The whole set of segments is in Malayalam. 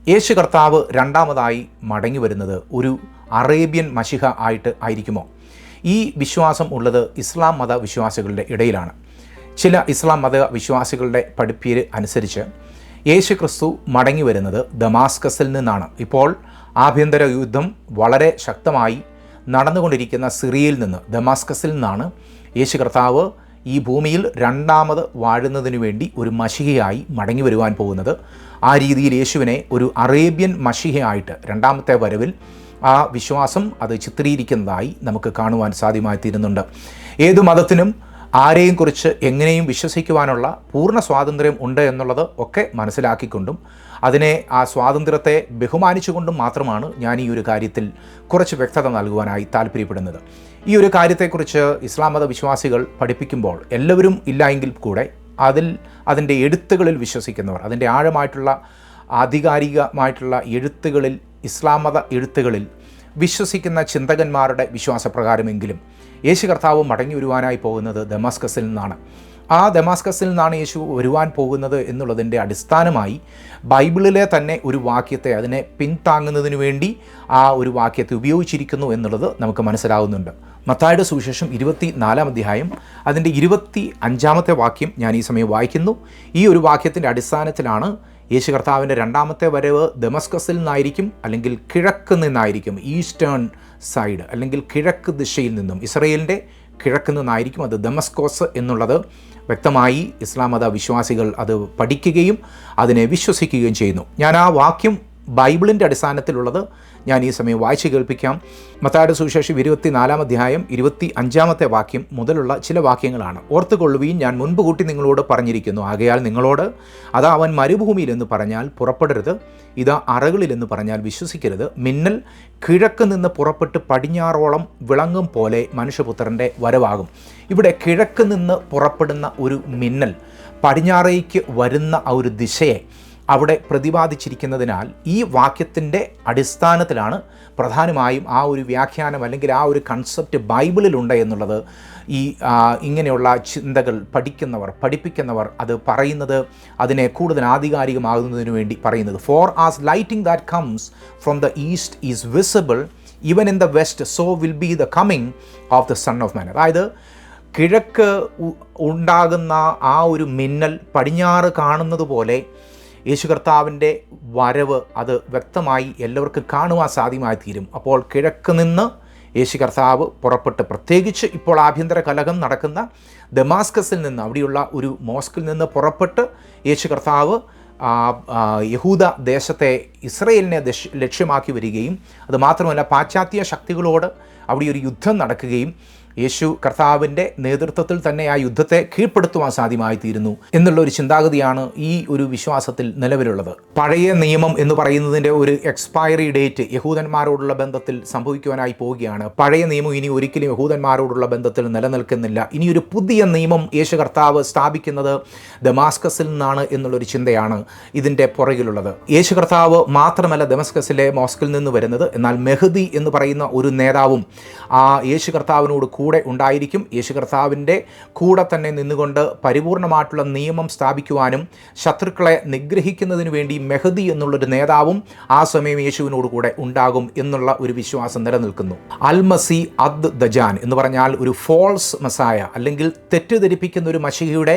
യേശു കർത്താവ് രണ്ടാമതായി മടങ്ങി വരുന്നത് ഒരു അറേബ്യൻ മശിഹ ആയിട്ട് ആയിരിക്കുമോ? ഈ വിശ്വാസം ഉള്ളത് ഇസ്ലാം മത വിശ്വാസികളുടെ ഇടയിലാണ്. ചില ഇസ്ലാം മത വിശ്വാസികളുടെ പഠിപ്പീര് അനുസരിച്ച് യേശു ക്രിസ്തു മടങ്ങി വരുന്നത് ദമാസ്കസിൽ നിന്നാണ്. ഇപ്പോൾ ആഭ്യന്തര യുദ്ധം വളരെ ശക്തമായി നടന്നുകൊണ്ടിരിക്കുന്ന സിറിയയിൽ നിന്ന്, ദമാസ്കസിൽ നിന്നാണ് യേശു കർത്താവ് ഈ ഭൂമിയിൽ രണ്ടാമത് വാഴുന്നതിനു വേണ്ടി ഒരു മശിഹയായി മടങ്ങി വരുവാൻ പോകുന്നത്. ആ രീതിയിൽ യേശുവിനെ ഒരു അറേബ്യൻ മശിഹയായിട്ട് രണ്ടാമത്തെ വരവിൽ ആ വിശ്വാസം അത് ചിത്രീകരിക്കുന്നതായി നമുക്ക് കാണുവാൻ സാധ്യമായി തീരുന്നുണ്ട്. ഏതു മതത്തിനും ആരെയും കുറിച്ച് എങ്ങനെയും വിശ്വസിക്കുവാനുള്ള പൂർണ്ണ സ്വാതന്ത്ര്യം ഉണ്ട് എന്നുള്ളത് ഒക്കെ മനസ്സിലാക്കിക്കൊണ്ടും അതിനെ ആ സ്വാതന്ത്ര്യത്തെ ബഹുമാനിച്ചുകൊണ്ടും മാത്രമാണ് ഞാൻ ഈ ഒരു കാര്യത്തിൽ കുറച്ച് വ്യക്തത നൽകുവാനായി താല്പര്യപ്പെടുന്നത്. ഈ ഒരു കാര്യത്തെക്കുറിച്ച് ഇസ്ലാം മത വിശ്വാസികൾ പഠിപ്പിക്കുമ്പോൾ എല്ലാവരും ഇല്ല എങ്കിൽ കൂടെ അതിൻ്റെ എഴുത്തുകളിൽ വിശ്വസിക്കുന്നവർ, അതിൻ്റെ ആഴമായിട്ടുള്ള ആധികാരികമായിട്ടുള്ള എഴുത്തുകളിൽ, ഇസ്ലാം മത എഴുത്തുകളിൽ വിശ്വസിക്കുന്ന ചിന്തകന്മാരുടെ വിശ്വാസപ്രകാരമെങ്കിലും യേശു കർത്താവ് മടങ്ങി വരുവാനായി പോകുന്നത് ദമാസ്കസിൽ നിന്നാണ്. ആ ദമാസ്കസിൽ നിന്നാണ് യേശു വരുവാൻ പോകുന്നത് എന്നുള്ളതിൻ്റെ അടിസ്ഥാനമായി ബൈബിളിലെ തന്നെ ഒരു വാക്യത്തെ, അതിനെ പിന്താങ്ങുന്നതിന് വേണ്ടി ആ ഒരു വാക്യത്തെ ഉപയോഗിച്ചിരിക്കുന്നു എന്നുള്ളത് നമുക്ക് മനസ്സിലാവുന്നുണ്ട്. മത്തായിയുടെ സുവിശേഷം 24-ാം അധ്യായം അതിൻ്റെ 25-ാമത്തെ വാക്യം ഞാൻ ഈ സമയം വായിക്കുന്നു. ഈ ഒരു വാക്യത്തിൻ്റെ അടിസ്ഥാനത്തിലാണ് യേശു കർത്താവിൻ്റെ രണ്ടാമത്തെ വരവ് ദമസ്കസിൽ നിന്നായിരിക്കും, അല്ലെങ്കിൽ കിഴക്ക് നിന്നായിരിക്കും, ഈസ്റ്റേൺ സൈഡ് അല്ലെങ്കിൽ കിഴക്ക് ദിശയിൽ നിന്നും, ഇസ്രയേലിൻ്റെ കിഴക്ക് നിന്നായിരിക്കും. അത് ദമസ്കോസ് എന്നുള്ളത് വ്യക്തമായി ഇസ്ലാം മത വിശ്വാസികൾ അത് പഠിക്കുകയും അതിനെ വിശ്വസിക്കുകയും ചെയ്യുന്നു. ഞാൻ ആ വാക്യം ബൈബിളിൻ്റെ അടിസ്ഥാനത്തിലുള്ളത് ഞാൻ ഈ സമയം വായിച്ച് കേൾപ്പിക്കാം. മത്തായിയുടെ സുവിശേഷം 24-ാം അധ്യായം 25-ാമത്തെ വാക്യം മുതലുള്ള ചില വാക്യങ്ങളാണ്. ഓർത്തുകൊള്ളുകയും, ഞാൻ മുൻപ് കൂട്ടി നിങ്ങളോട് പറഞ്ഞിരിക്കുന്നു. ആകയാൽ നിങ്ങളോട് അതാ അവൻ മരുഭൂമിയിൽ എന്ന് പറഞ്ഞാൽ പുറപ്പെടരുത്, ഇതാ അറകളിലെന്ന് പറഞ്ഞാൽ വിശ്വസിക്കരുത്. മിന്നൽ കിഴക്ക് നിന്ന് പുറപ്പെട്ട് പടിഞ്ഞാറോളം വിളങ്ങും പോലെ മനുഷ്യപുത്രൻ്റെ വരവാകും. ഇവിടെ കിഴക്ക് നിന്ന് പുറപ്പെടുന്ന ഒരു മിന്നൽ പടിഞ്ഞാറേക്ക് വരുന്ന ആ ഒരു ദിശയെ അവിടെ പ്രതിപാദിച്ചിരിക്കുന്നതിനാൽ ഈ വാക്യത്തിൻ്റെ അടിസ്ഥാനത്തിലാണ് പ്രധാനമായും ആ ഒരു വ്യാഖ്യാനം അല്ലെങ്കിൽ ആ ഒരു കൺസെപ്റ്റ് ബൈബിളിലുണ്ട് എന്നുള്ളത് ഈ ഇങ്ങനെയുള്ള ചിന്തകൾ പഠിപ്പിക്കുന്നവർ അത് പറയുന്നത്, അതിനെ കൂടുതൽ ആധികാരികമാകുന്നതിന് വേണ്ടി പറയുന്നത്. For as lightning that comes from the east is visible even in the west, so will be the coming of the son of man. അതായത് കിഴക്ക് ഉണ്ടാകുന്ന ആ ഒരു മിന്നൽ പടിഞ്ഞാറ് കാണുന്നത് പോലെ യേശു കർത്താവിൻ്റെ വരവ് അത് വ്യക്തമായി എല്ലാവർക്കും കാണുവാൻ സാധ്യമായി തീരും. അപ്പോൾ കിഴക്ക് നിന്ന് യേശു കർത്താവ് പുറപ്പെട്ട്, പ്രത്യേകിച്ച് ഇപ്പോൾ ആഭ്യന്തര കലഹം നടക്കുന്ന ദമാസ്കസിൽ നിന്ന്, അവിടെയുള്ള ഒരു മോസ്കിൽ നിന്ന് പുറപ്പെട്ട് യേശു കർത്താവ് യഹൂദ ദേശത്തെ, ഇസ്രയേലിനെ ലക്ഷ്യമാക്കി വരികയും അതുമാത്രമല്ല പാശ്ചാത്യ ശക്തികളോട് അവിടെ ഒരു യുദ്ധം നടക്കുകയും യേശു കർത്താവിൻ്റെ നേതൃത്വത്തിൽ തന്നെ ആ യുദ്ധത്തെ കീഴ്പ്പെടുത്തുവാൻ സാധ്യമായി തീരുന്നു എന്നുള്ള ഒരു ചിന്താഗതിയാണ് ഈ ഒരു വിശ്വാസത്തിൽ നിലവിലുള്ളത്. പഴയ നിയമം എന്ന് പറയുന്നതിൻ്റെ ഒരു എക്സ്പയറി ഡേറ്റ് യഹൂദന്മാരോടുള്ള ബന്ധത്തിൽ സംഭവിക്കുവാനായി പോവുകയാണ്. പഴയ നിയമം ഇനി ഒരിക്കലും യഹൂദന്മാരോടുള്ള ബന്ധത്തിൽ നിലനിൽക്കുന്നില്ല. ഇനിയൊരു പുതിയ നിയമം യേശു കർത്താവ് സ്ഥാപിക്കുന്നത് ദമാസ്കസിൽ നിന്നാണ് എന്നുള്ളൊരു ചിന്തയാണ് ഇതിൻ്റെ പുറകിലുള്ളത്. യേശു കർത്താവ് മാത്രമല്ല ദമസ്കസിലെ മോസ്കിൽ നിന്ന് വരുന്നത്, എന്നാൽ മെഹദി എന്ന് പറയുന്ന ഒരു നേതാവും ആ യേശു കർത്താവിനോട് കൂടെ ഉണ്ടായിരിക്കും. യേശു കർത്താവിൻ്റെ കൂടെ തന്നെ നിന്നുകൊണ്ട് പരിപൂർണമായിട്ടുള്ള നിയമം സ്ഥാപിക്കുവാനും ശത്രുക്കളെ നിഗ്രഹിക്കുന്നതിന് വേണ്ടി മെഹദി എന്നുള്ളൊരു നേതാവും ആ സമയം യേശുവിനോട് കൂടെ ഉണ്ടാകും എന്നുള്ള ഒരു വിശ്വാസം നിലനിൽക്കുന്നു. അൽ മസി അദ് ദജാൻ എന്ന് പറഞ്ഞാൽ ഒരു ഫോൾസ് മസായ അല്ലെങ്കിൽ തെറ്റിദ്ധരിപ്പിക്കുന്ന ഒരു മശിഹയുടെ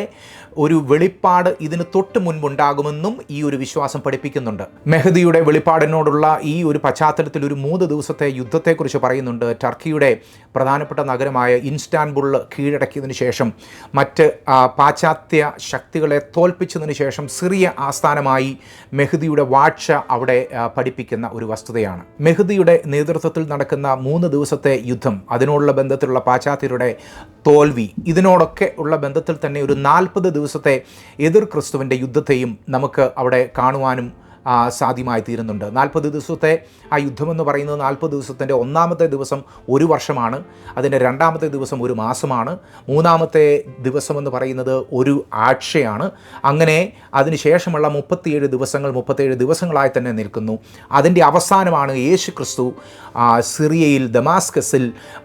ഒരു വെളിപ്പാട് ഇതിന് തൊട്ട് മുൻപുണ്ടാകുമെന്നും ഈ ഒരു വിശ്വാസം പഠിപ്പിക്കുന്നുണ്ട്. മെഹദിയുടെ വെളിപ്പാടിനോടുള്ള ഈ ഒരു പശ്ചാത്തലത്തിൽ ഒരു 3 ദിവസത്തെ യുദ്ധത്തെക്കുറിച്ച് പറയുന്നുണ്ട്. ടർക്കിയുടെ പ്രധാനപ്പെട്ട നഗരമായ ഇൻസ്റ്റാൻബുൾ കീഴടക്കിയതിനു ശേഷം, മറ്റ് പാശ്ചാത്യ ശക്തികളെ തോൽപ്പിച്ചതിന് ശേഷം സിറിയ ആസ്ഥാനമായി മെഹദിയുടെ വാഴ്ച അവിടെ പഠിപ്പിക്കുന്ന ഒരു വസ്തുതയാണ്. മെഹദിയുടെ നേതൃത്വത്തിൽ നടക്കുന്ന 3 ദിവസത്തെ യുദ്ധം, അതിനോടുള്ള ബന്ധത്തിലുള്ള പാശ്ചാത്യരുടെ തോൽവി, ഇതിനോടൊക്കെ ഉള്ള ബന്ധത്തിൽ തന്നെ ഒരു 40 ദിവസത്തെ എതിർ ക്രിസ്തുവിൻ്റെ യുദ്ധത്തെയും നമുക്ക് അവിടെ കാണുവാനും സാധ്യമായി തീരുന്നുണ്ട്. 40 ദിവസത്തെ ആ യുദ്ധമെന്ന് പറയുന്നത് 40 ദിവസത്തിൻ്റെ ഒന്നാമത്തെ ദിവസം 1 വർഷമാണ്, അതിൻ്റെ രണ്ടാമത്തെ ദിവസം 1 മാസമാണ്, മൂന്നാമത്തെ ദിവസമെന്ന് പറയുന്നത് 1 ആഴ്ചയാണ്. അങ്ങനെ അതിനുശേഷമുള്ള 37 ദിവസങ്ങളായി തന്നെ നിൽക്കുന്നു. അതിൻ്റെ അവസാനമാണ് യേശു ക്രിസ്തു സിറിയയിൽ ദമാസ്കസിൽ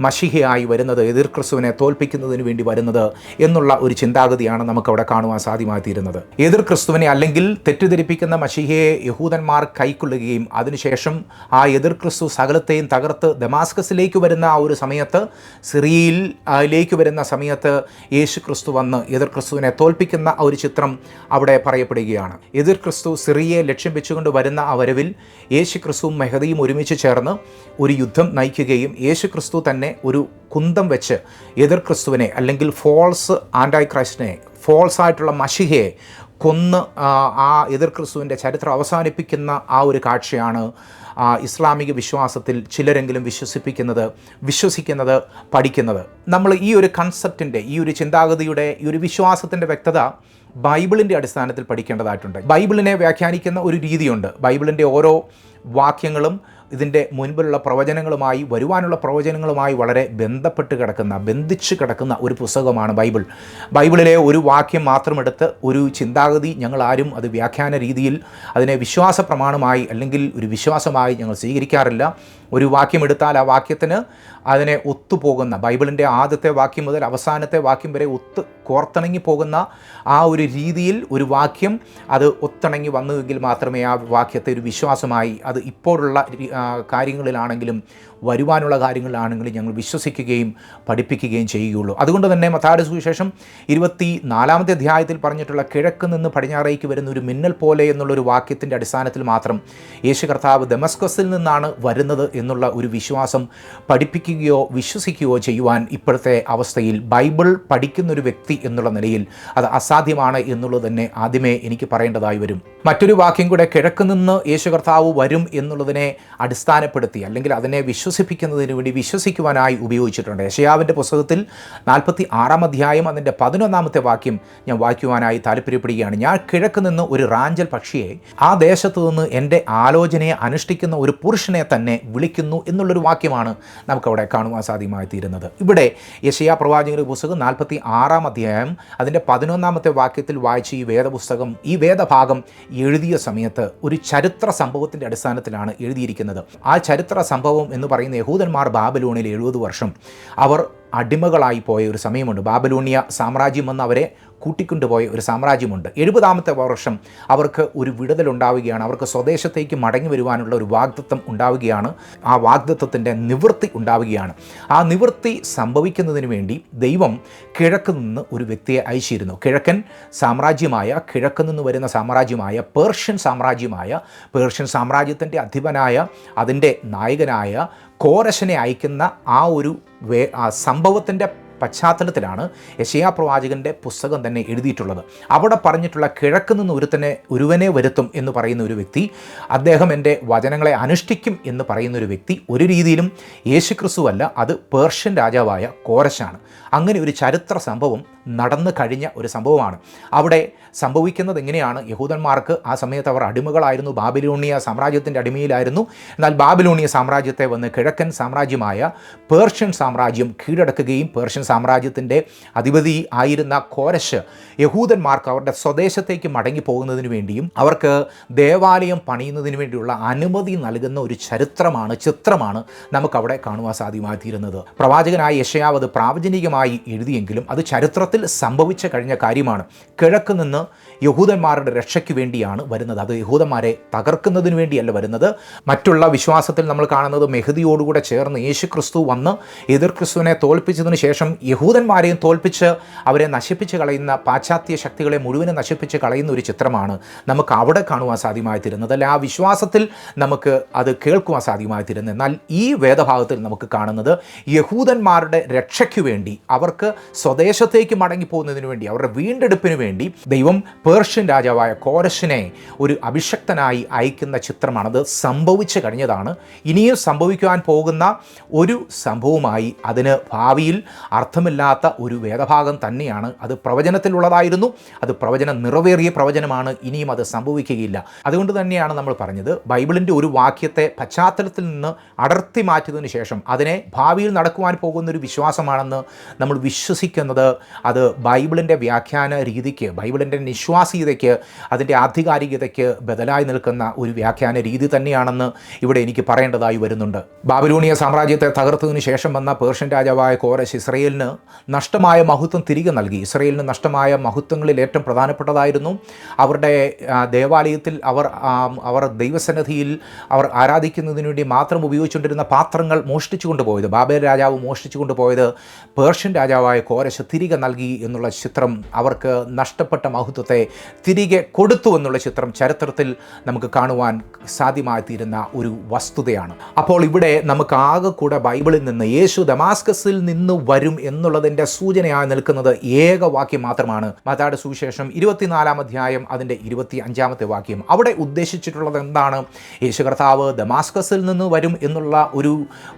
മശിഹയായി വരുന്നത്, എതിർ ക്രിസ്തുവിനെ തോൽപ്പിക്കുന്നതിന് വേണ്ടി വരുന്നത് എന്നുള്ള ഒരു ചിന്താഗതിയാണ് നമുക്കവിടെ കാണുവാൻ സാധ്യമായി തീരുന്നത്. എതിർ ക്രിസ്തുവിനെ അല്ലെങ്കിൽ തെറ്റിദ്ധരിപ്പിക്കുന്ന മശിഹയെ യഹൂദന്മാർ കൈക്കൊള്ളുകയും അതിനുശേഷം ആ എതിർ ക്രിസ്തു സകലത്തെയും തകർത്ത് ദമാസ്കസിലേക്ക് വരുന്ന ആ ഒരു സമയത്ത്, സിറിയയിലേക്ക് വരുന്ന സമയത്ത് യേശു ക്രിസ്തു വന്ന് എതിർ ക്രിസ്തുവിനെ തോൽപ്പിക്കുന്ന ആ ഒരു ചിത്രം അവിടെ പറയപ്പെടുകയാണ്. എതിർ ക്രിസ്തു സിറിയയെ ലക്ഷ്യം വെച്ചുകൊണ്ട് വരുന്ന ആ വരവിൽ യേശു ക്രിസ്തുവും മെഹദിയും ഒരുമിച്ച് ചേർന്ന് ഒരു യുദ്ധം നയിക്കുകയും യേശു ക്രിസ്തു തന്നെ ഒരു കുന്തം വെച്ച് എതിർ ക്രിസ്തുവിനെ, അല്ലെങ്കിൽ ഫോൾസ് ആൻറ്റൈ ക്രൈസ്റ്റിനെ, ഫോൾസ് ആയിട്ടുള്ള മശിഹയെ കൊന്ന് ആ എതിർ ക്രിസ്തുവിൻ്റെ ചരിത്രം അവസാനിപ്പിക്കുന്ന ആ ഒരു കാഴ്ചയാണ് ഇസ്ലാമിക വിശ്വാസത്തിൽ ചിലരെങ്കിലും വിശ്വസിക്കുന്നത്, പഠിക്കുന്നത്. നമ്മൾ ഈ ഒരു കൺസെപ്റ്റിൻ്റെ, ഈ ഒരു ചിന്താഗതിയുടെ, ഈ ഒരു വിശ്വാസത്തിൻ്റെ വ്യക്തത ബൈബിളിൻ്റെ അടിസ്ഥാനത്തിൽ പഠിക്കേണ്ടതായിട്ടുണ്ട്. ബൈബിളിനെ വ്യാഖ്യാനിക്കുന്ന ഒരു രീതിയുണ്ട്. ബൈബിളിൻ്റെ ഓരോ വാക്യങ്ങളും ഇതിൻ്റെ മുൻപിലുള്ള പ്രവചനങ്ങളുമായി, വരുവാനുള്ള പ്രവചനങ്ങളുമായി വളരെ ബന്ധിച്ച് കിടക്കുന്ന ഒരു പുസ്തകമാണ് ബൈബിൾ. ബൈബിളിലെ ഒരു വാക്യം മാത്രമെടുത്ത് ഒരു ചിന്താഗതി ഞങ്ങളാരും അത് വ്യാഖ്യാന രീതിയിൽ അതിനെ വിശ്വാസ പ്രമാണമായി അല്ലെങ്കിൽ ഒരു വിശ്വാസമായി ഞങ്ങൾ സ്വീകരിക്കാറില്ല. ഒരു വാക്യം എടുത്താൽ ആ വാക്യത്തിന് അതിനെ ഒത്തുപോകുന്ന, ബൈബിളിൻ്റെ ആദ്യത്തെ വാക്യം മുതൽ അവസാനത്തെ വാക്യം വരെ കോർത്തിണങ്ങി പോകുന്ന ആ ഒരു രീതിയിൽ ഒരു വാക്യം അത് ഒത്തിണങ്ങി വന്നുവെങ്കിൽ മാത്രമേ ആ വാക്യത്തെ ഒരു വിശ്വാസമായി, അത് ഇപ്പോഴുള്ള കാര്യങ്ങളിലാണെങ്കിലും വരുവാനുള്ള കാര്യങ്ങളിലാണെങ്കിലും ഞങ്ങൾ വിശ്വസിക്കുകയും പഠിപ്പിക്കുകയും ചെയ്യുകയുള്ളൂ. അതുകൊണ്ട് തന്നെ മത്തായിയുടെ സുവിശേഷം 24-ാമത്തെ അധ്യായത്തിൽ പറഞ്ഞിട്ടുള്ള കിഴക്ക് നിന്ന് പടിഞ്ഞാറേക്ക് വരുന്ന ഒരു മിന്നൽ പോലെ എന്നുള്ളൊരു വാക്യത്തിൻ്റെ അടിസ്ഥാനത്തിൽ മാത്രം യേശു കർത്താവ് ദമസ്കസിൽ നിന്നാണ് വരുന്നത് എന്നുള്ള ഒരു വിശ്വാസം പഠിപ്പിക്കുകയോ വിശ്വസിക്കുകയോ ചെയ്യുവാൻ ഇപ്പോഴത്തെ അവസ്ഥയിൽ ബൈബിൾ പഠിക്കുന്നൊരു വ്യക്തി എന്നുള്ള നിലയിൽ അത് അസാധ്യമാണ് എന്നുള്ളത് തന്നെ ആദ്യമേ എനിക്ക് പറയേണ്ടതായി വരും. മറ്റൊരു വാക്യം കൂടെ കിഴക്ക് നിന്ന് യേശു കർത്താവ് വരും എന്നുള്ളതിനെ അടിസ്ഥാനപ്പെടുത്തി, അല്ലെങ്കിൽ അതിനെ വിശ്വസിപ്പിക്കുന്നതിന് വേണ്ടി വിശ്വസിക്കുവാനായി ഉപയോഗിച്ചിട്ടുണ്ട്. യെശയ്യാവിൻ്റെ പുസ്തകത്തിൽ 46-ാം അധ്യായം അതിൻ്റെ 11-ാമത്തെ വാക്യം ഞാൻ വായിക്കുവാനായി താല്പര്യപ്പെടുകയാണ്. ഞാൻ കിഴക്ക് നിന്ന് ഒരു റാഞ്ചൽ പക്ഷിയെ, ആ ദേശത്തു നിന്ന് എൻ്റെ ആലോചനയെ അനുഷ്ഠിക്കുന്ന ഒരു പുരുഷനെ തന്നെ വിളിക്കുന്നു എന്നുള്ളൊരു വാക്യമാണ് നമുക്കവിടെ കാണുവാൻ സാധ്യമായി തീരുന്നത്. ഇവിടെ യെശയ്യാ പ്രവാചകന്റെ പുസ്തകം 46-ാം അധ്യായം അതിൻ്റെ 11-ാമത്തെ വാക്യത്തിൽ വായിച്ച ഈ വേദപുസ്തകം, ഈ വേദഭാഗം എഴുതിയ സമയത്ത് ഒരു ചരിത്ര സംഭവത്തിൻ്റെ അടിസ്ഥാനത്തിലാണ് എഴുതിയിരിക്കുന്നത്. ആ ചരിത്ര സംഭവം എന്ന് പറയുന്ന യഹൂദന്മാർ ബാബിലോണിൽ 70 വർഷം അവർ അടിമകളായി പോയ ഒരു സമയമുണ്ട്. ബാബിലോണിയ സാമ്രാജ്യം വന്ന് അവരെ കൂട്ടിക്കൊണ്ടുപോയ ഒരു സാമ്രാജ്യമുണ്ട്. 70-ാമത്തെ വർഷം അവർക്ക് ഒരു വിടുതലുണ്ടാവുകയാണ്. അവർക്ക് സ്വദേശത്തേക്ക് മടങ്ങി വരുവാനുള്ള ഒരു വാഗ്ദത്തം ഉണ്ടാവുകയാണ്. ആ വാഗ്ദത്തത്തിൻ്റെ നിവൃത്തി ഉണ്ടാവുകയാണ്. ആ നിവൃത്തി സംഭവിക്കുന്നതിന് വേണ്ടി ദൈവം കിഴക്ക് നിന്ന് ഒരു വ്യക്തിയെ അയച്ചിരുന്നു. കിഴക്കൻ നിന്ന് വരുന്ന സാമ്രാജ്യമായ പേർഷ്യൻ സാമ്രാജ്യത്തിൻ്റെ അധിപനായ, അതിൻ്റെ നായകനായ കോരശനെ അയക്കുന്ന ആ ഒരു സംഭവത്തിൻ്റെ പശ്ചാത്തലത്തിലാണ് യെശയ്യാ പ്രവാചകൻ്റെ പുസ്തകം തന്നെ എഴുതിയിട്ടുള്ളത്. അവിടെ പറഞ്ഞിട്ടുള്ള കിഴക്ക് നിന്ന് ഒരുവനെ വരുത്തും എന്ന് പറയുന്ന ഒരു വ്യക്തി, അദ്ദേഹം എൻ്റെ വചനങ്ങളെ അനുഷ്ഠിക്കും എന്ന് പറയുന്ന ഒരു വ്യക്തി ഒരു രീതിയിലും യേശുക്രിസ്തുവല്ല, അത് പേർഷ്യൻ രാജാവായ കോരശാണ്. അങ്ങനെ ഒരു ചരിത്ര സംഭവം നടന്നു കഴിഞ്ഞ ഒരു സംഭവമാണ്. അവിടെ സംഭവിക്കുന്നത് എങ്ങനെയാണ്? യഹൂദന്മാർക്ക് ആ സമയത്ത് അവർ അടിമകളായിരുന്നു, ബാബിലോണിയ സാമ്രാജ്യത്തിൻ്റെ അടിമയിലായിരുന്നു. എന്നാൽ ബാബിലോണിയ സാമ്രാജ്യത്തെ വന്ന് കിഴക്കൻ സാമ്രാജ്യമായ പേർഷ്യൻ സാമ്രാജ്യം കീഴടക്കുകയും പേർഷ്യൻ സാമ്രാജ്യത്തിൻ്റെ അധിപതി ആയിരുന്ന കോരശ് യഹൂദന്മാർക്ക് അവരുടെ സ്വദേശത്തേക്ക് മടങ്ങി പോകുന്നതിന് വേണ്ടിയും അവർക്ക് ദേവാലയം പണിയുന്നതിന് വേണ്ടിയുള്ള അനുമതി നൽകുന്ന ഒരു ചിത്രമാണ് നമുക്കവിടെ കാണുവാൻ സാധ്യമായി തീരുന്നത്. പ്രവാചകനായ യെശയ്യാവ് അത് പ്രാവചനികമായി എഴുതിയെങ്കിലും അത് ചരിത്രത്തിൽ സംഭവിച്ച കഴിഞ്ഞ കാര്യമാണ്. കിഴക്ക് നിന്ന് യഹൂദന്മാരുടെ രക്ഷയ്ക്ക് വേണ്ടിയാണ് വരുന്നത്. അത് യഹൂദന്മാരെ തകർക്കുന്നതിന് വേണ്ടിയല്ല വരുന്നത്. മറ്റുള്ള വിശ്വാസത്തിൽ നമ്മൾ കാണുന്നത് മെഹദിയോടുകൂടെ ചേർന്ന് യേശു ക്രിസ്തു വന്ന് എതിർ ക്രിസ്തുവിനെ തോൽപ്പിച്ചതിന് ശേഷം യഹൂദന്മാരെയും തോൽപ്പിച്ച് അവരെ നശിപ്പിച്ച് കളയുന്ന, പാശ്ചാത്യ ശക്തികളെ മുഴുവനും നശിപ്പിച്ച് കളയുന്ന ഒരു ചിത്രമാണ് നമുക്ക് അവിടെ കാണുവാൻ സാധ്യമായി തീരുന്നത്. അല്ല, ആ വിശ്വാസത്തിൽ നമുക്ക് അത് കേൾക്കുവാൻ സാധ്യമായി തീരുന്നത്. എന്നാൽ ഈ വേദഭാഗത്തിൽ നമുക്ക് കാണുന്നത് യഹൂദന്മാരുടെ രക്ഷയ്ക്ക് വേണ്ടി, അവർക്ക് സ്വദേശത്തേക്ക് മടങ്ങിപ്പോകുന്നതിന് വേണ്ടി, അവരുടെ വീണ്ടെടുപ്പിന് വേണ്ടി ദൈവം പേർഷ്യൻ രാജാവായ കോരശിനെ ഒരു അഭിഷക്തനായി അയക്കുന്ന ചിത്രമാണ്. അത് സംഭവിച്ചു കഴിഞ്ഞതാണ്. ഇനിയും സംഭവിക്കുവാൻ പോകുന്ന ഒരു സംഭവമായി, അതിന് ഭാവിയിൽ അർത്ഥമില്ലാത്ത ഒരു വേദഭാഗം തന്നെയാണ്. അത് പ്രവചനത്തിലുള്ളതായിരുന്നു, അത് പ്രവചനം നിറവേറിയ പ്രവചനമാണ്. ഇനിയും അത് സംഭവിക്കുകയില്ല. അതുകൊണ്ട് തന്നെയാണ് നമ്മൾ പറഞ്ഞത്, ബൈബിളിൻ്റെ ഒരു വാക്യത്തെ പശ്ചാത്തലത്തിൽ നിന്ന് അടർത്തി മാറ്റിയതിനു ശേഷം അതിനെ ഭാവിയിൽ നടക്കുവാൻ പോകുന്ന ഒരു വിശ്വാസമാണെന്ന് നമ്മൾ വിശ്വസിക്കുന്നത്, അത് ബൈബിളിൻ്റെ വ്യാഖ്യാന രീതിക്ക്, ബൈബിളിൻ്റെ നിശ്വാസീയതയ്ക്ക്, അതിൻ്റെ ആധികാരികതയ്ക്ക് ബദലായി നിൽക്കുന്ന ഒരു വ്യാഖ്യാന രീതി തന്നെയാണെന്ന് ഇവിടെ എനിക്ക് പറയേണ്ടതായി വരുന്നുണ്ട്. ബാബിലോണിയ സാമ്രാജ്യത്തെ തകർത്തതിനു ശേഷം വന്ന പേർഷ്യൻ രാജാവായ കോരശ് ഇസ്രയേലിന് ഇസ്രയേലിന് നഷ്ടമായ മഹത്വം തിരികെ നൽകി. ഇസ്രയേലിന് നഷ്ടമായ മഹത്വങ്ങളിൽ ഏറ്റവും പ്രധാനപ്പെട്ടതായിരുന്നു അവരുടെ ദേവാലയത്തിൽ അവർ ദൈവസന്നിധിയിൽ അവർ ആരാധിക്കുന്നതിന് വേണ്ടി മാത്രം ഉപയോഗിച്ചുകൊണ്ടിരുന്ന പാത്രങ്ങൾ മോഷ്ടിച്ചു കൊണ്ടുപോയത്, ബാബേൽ രാജാവ് മോഷ്ടിച്ചു കൊണ്ടുപോയത് പേർഷ്യൻ രാജാവായ കോരശ് തിരികെ നൽകി എന്നുള്ള ചിത്രം, അവർക്ക് നഷ്ടപ്പെട്ട മഹത്വത്തെ തിരികെ കൊടുത്തു എന്നുള്ള ചിത്രം ചരിത്രത്തിൽ നമുക്ക് കാണുവാൻ സാധ്യമായിത്തീരുന്ന ഒരു വസ്തുതയാണ്. അപ്പോൾ ഇവിടെ നമുക്ക് ആകെ കൂടെ ബൈബിളിൽ നിന്ന് യേശു ദമാസ്കസിൽ നിന്ന് വരും എന്നുള്ളതിൻ്റെ സൂചനയായി നിൽക്കുന്നത് ഏക വാക്യം മാത്രമാണ്. മത്തായിയുടെ സുവിശേഷം 24-ാം അധ്യായം അതിൻ്റെ 25-ാമത്തെ വാക്യം. അവിടെ ഉദ്ദേശിച്ചിട്ടുള്ളത് എന്താണ്? യേശു കർത്താവ് ദമാസ്കസിൽ നിന്ന് വരും എന്നുള്ള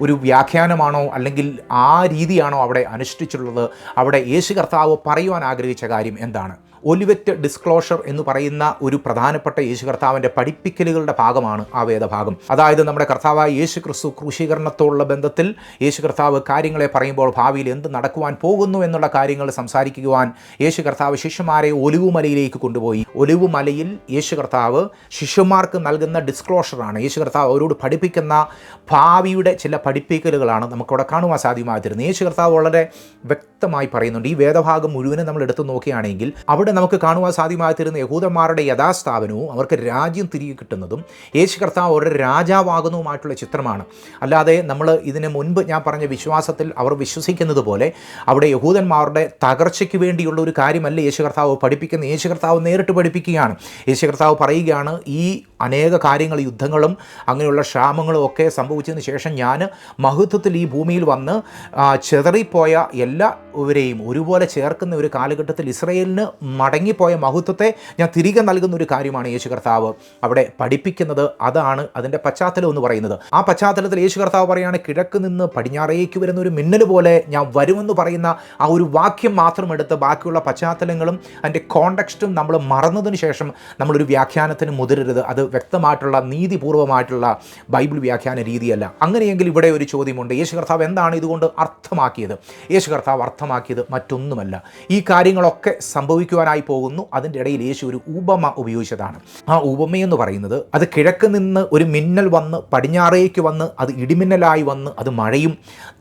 ഒരു വ്യാഖ്യാനമാണോ, അല്ലെങ്കിൽ ആ രീതിയാണോ അവിടെ അനുഷ്ഠിച്ചിട്ടുള്ളത്? അവിടെ യേശു കർത്താവ് പറയുവാൻ ആഗ്രഹിച്ച കാര്യം എന്താണ്? ഒലിവറ്റ് ഡിസ്ക്ലോഷർ എന്ന് പറയുന്ന ഒരു പ്രധാനപ്പെട്ട യേശു കർത്താവിൻ്റെ പഠിപ്പിക്കലുകളുടെ ഭാഗമാണ് ആ വേദഭാഗം. അതായത് നമ്മുടെ കർത്താവായ യേശു ക്രിസ്തു ക്രൂശീകരണത്തോടുള്ള ബന്ധത്തിൽ യേശു കർത്താവ് കാര്യങ്ങളെ പറയുമ്പോൾ ഭാവിയിൽ എന്ത് നടക്കുവാൻ പോകുന്നു എന്നുള്ള കാര്യങ്ങൾ സംസാരിക്കുവാൻ യേശു കർത്താവ് ശിഷ്യന്മാരെ ഒലിവുമലയിലേക്ക് കൊണ്ടുപോയി. ഒലിവുമലയിൽ യേശു കർത്താവ് ശിഷ്യന്മാർക്ക് നൽകുന്ന ഡിസ്ക്ലോഷറാണ്. യേശു കർത്താവ് അവരോട് പഠിപ്പിക്കുന്ന ഭാവിയുടെ ചില പഠിപ്പിക്കലുകളാണ് നമുക്കവിടെ കാണുവാൻ സാധ്യമായിരുന്നത്. യേശു കർത്താവ് വളരെ വ്യക്തമായി പറയുന്നുണ്ട്. ഈ വേദഭാഗം മുഴുവനും നമ്മൾ എടുത്തു നോക്കുകയാണെങ്കിൽ അവിടെ നമുക്ക് കാണുവാൻ സാധ്യമായിത്തീരുന്ന യഹൂദന്മാരുടെ യഥാസ്ഥാപനവും അവർക്ക് രാജ്യം തിരികെ കിട്ടുന്നതും യേശു കർത്താവ് അവരുടെ രാജാവാകുന്നതുമായിട്ടുള്ള ചിത്രമാണ്. അല്ലാതെ നമ്മൾ ഇതിന് മുൻപ് ഞാൻ പറഞ്ഞ വിശ്വാസത്തിൽ അവർ വിശ്വസിക്കുന്നത് പോലെ അവിടെ യഹൂദന്മാരുടെ തകർച്ചയ്ക്ക് വേണ്ടിയുള്ള ഒരു കാര്യമല്ല യേശു കർത്താവ് പഠിപ്പിക്കുന്നത്. യേശു കർത്താവ് നേരിട്ട് പഠിപ്പിക്കുകയാണ്. യേശു കർത്താവ് പറയുകയാണ്, ഈ അനേക കാര്യങ്ങൾ, യുദ്ധങ്ങളും അങ്ങനെയുള്ള ക്ഷാമങ്ങളും ഒക്കെ സംഭവിച്ചതിന് ശേഷം ഞാൻ മഹത്വത്തിൽ ഈ ഭൂമിയിൽ വന്ന് ചിതറിപ്പോയ എല്ലാവരെയും ഒരുപോലെ ചേർക്കുന്ന ഒരു കാലഘട്ടത്തിൽ ഇസ്രയേലിന് മടങ്ങിപ്പോയ മഹത്വത്തെ ഞാൻ തിരികെ നൽകുന്ന ഒരു കാര്യമാണ് യേശു കർത്താവ് അവിടെ പഠിപ്പിക്കുന്നത്. അതാണ് അതിൻ്റെ പശ്ചാത്തലം എന്ന് പറയുന്നത്. ആ പശ്ചാത്തലത്തിൽ യേശു കർത്താവ് പറയുകയാണ്, കിഴക്ക് നിന്ന് പടിഞ്ഞാറേക്ക് വരുന്ന ഒരു മിന്നൽ പോലെ ഞാൻ വരുമെന്ന് പറയുന്ന ആ ഒരു വാക്യം മാത്രം എടുത്ത് ബാക്കിയുള്ള പശ്ചാത്തലങ്ങളും അതിൻ്റെ കോണ്ടെക്സ്റ്റും നമ്മൾ മറന്നതിന് ശേഷം നമ്മളൊരു വ്യാഖ്യാനത്തിന് മുതിരരുത്. അത് വ്യക്തമായിട്ടുള്ള നീതിപൂർവമായിട്ടുള്ള ബൈബിൾ വ്യാഖ്യാന രീതിയല്ല. അങ്ങനെയെങ്കിൽ ഇവിടെ ഒരു ചോദ്യമുണ്ട്, യേശു കർത്താവ് എന്താണ് ഇതുകൊണ്ട് അർത്ഥമാക്കിയത്? യേശു കർത്താവ് അർത്ഥമാക്കിയത് മറ്റൊന്നുമല്ല. ഈ കാര്യങ്ങളൊക്കെ സംഭവിക്കുവാനായി പോകുന്നു. അതിൻ്റെ ഇടയിൽ യേശു ഒരു ഉപമ ഉപയോഗിച്ചതാണ്. ആ ഉപമയെന്ന് പറയുന്നത്, അത് കിഴക്ക് നിന്ന് ഒരു മിന്നൽ വന്ന് പടിഞ്ഞാറേക്ക് വന്ന് അത് ഇടിമിന്നലായി വന്ന് അത് മഴയും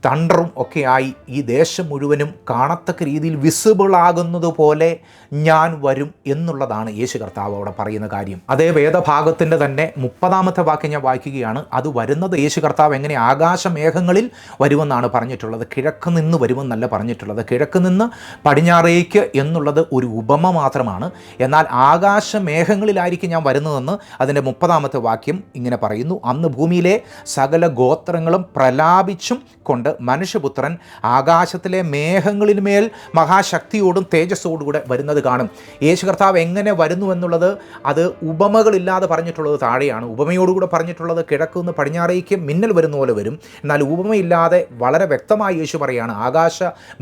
തണ്ടറും ഒക്കെയായി ഈ ദേശം മുഴുവനും കാണത്തക്ക രീതിയിൽ വിസിബിൾ ആകുന്നത് പോലെ ഞാൻ വരും എന്നുള്ളതാണ് യേശു കർത്താവ് അവിടെ പറയുന്ന കാര്യം. അതേ വേദഭാഗത്തിൻ്റെ തന്നെ 30-ാമത്തെ വാക്യം ഞാൻ വായിക്കുകയാണ്. അത് വരുന്നത് യേശു കർത്താവ് എങ്ങനെ ആകാശമേഘങ്ങളിൽ വരുമെന്നാണ് പറഞ്ഞിട്ടുള്ളത്. കിഴക്ക് നിന്ന് വരുമെന്നല്ല പറഞ്ഞിട്ടുള്ളത്. കിഴക്ക് നിന്ന് പടിഞ്ഞാറേക്ക് എന്നുള്ളത് ഒരു ഉപമ മാത്രമാണ്. എന്നാൽ ആകാശമേഘങ്ങളിലായിരിക്കും ഞാൻ വരുന്നതെന്ന് അതിൻ്റെ 30-ാമത്തെ വാക്യം ഇങ്ങനെ പറയുന്നു. അന്ന് ഭൂമിയിലെ സകല ഗോത്രങ്ങളും പ്രലാപിച്ചും കൊണ്ട് മനുഷ്യപുത്രൻ ആകാശത്തിലെ മേഘങ്ങളിന്മേൽ മഹാശക്തിയോടും തേജസ്സോടുകൂടെ വരുന്നത് കാണും. യേശു കർത്താവ് എങ്ങനെ വരുന്നു എന്നുള്ളത് അത് ഉപമകളില്ലാതെ പറഞ്ഞിട്ടുള്ളത് താഴെയാണ്. ഉപമയോടുകൂടെ പറഞ്ഞിട്ടുള്ളത് കിഴക്ക് നിന്ന് പടിഞ്ഞാറേക്ക് മിന്നൽ വരുന്ന പോലെ വരും. എന്നാൽ ഉപമയില്ലാതെ വളരെ വ്യക്തമായി യേശു പറയുകയാണ്, ആകാശ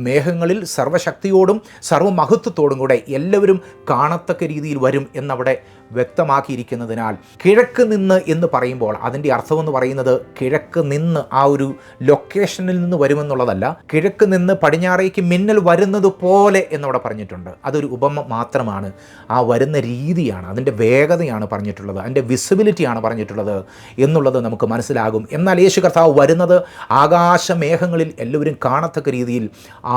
മേഘങ്ങളിൽ സർവ്വശക്തിയോടും സർവ്വമഹത്വത്തോടും കൂടെ എല്ലാവരും കാണത്തക്ക രീതിയിൽ വരും എന്നവിടെ വ്യക്തമാക്കിയിരിക്കുന്നതിനാൽ കിഴക്ക് നിന്ന് എന്ന് പറയുമ്പോൾ അതിൻ്റെ അർത്ഥമെന്ന് പറയുന്നത് കിഴക്ക് നിന്ന് ആ ഒരു ലൊക്കേഷനിൽ നിന്ന് വരുമെന്നുള്ളതല്ല. കിഴക്ക് നിന്ന് പടിഞ്ഞാറേക്ക് മിന്നൽ വരുന്നത് പോലെ എന്നവിടെ പറഞ്ഞിട്ടുണ്ട്. അതൊരു ഉപമ മാത്രമാണ്. ആ വരുന്ന രീതിയാണ്, അതിൻ്റെ വേഗതയാണ് പറഞ്ഞിട്ടുള്ളത്, അതിൻ്റെ വിസിബിലിറ്റിയാണ് പറഞ്ഞിട്ടുള്ളത് എന്നുള്ളത് നമുക്ക് മനസ്സിലാകും. എന്നാൽ യേശു കർത്താവ് വരുന്നത് ആകാശമേഘങ്ങളിൽ എല്ലാവരും കാണത്തക്ക രീതിയിൽ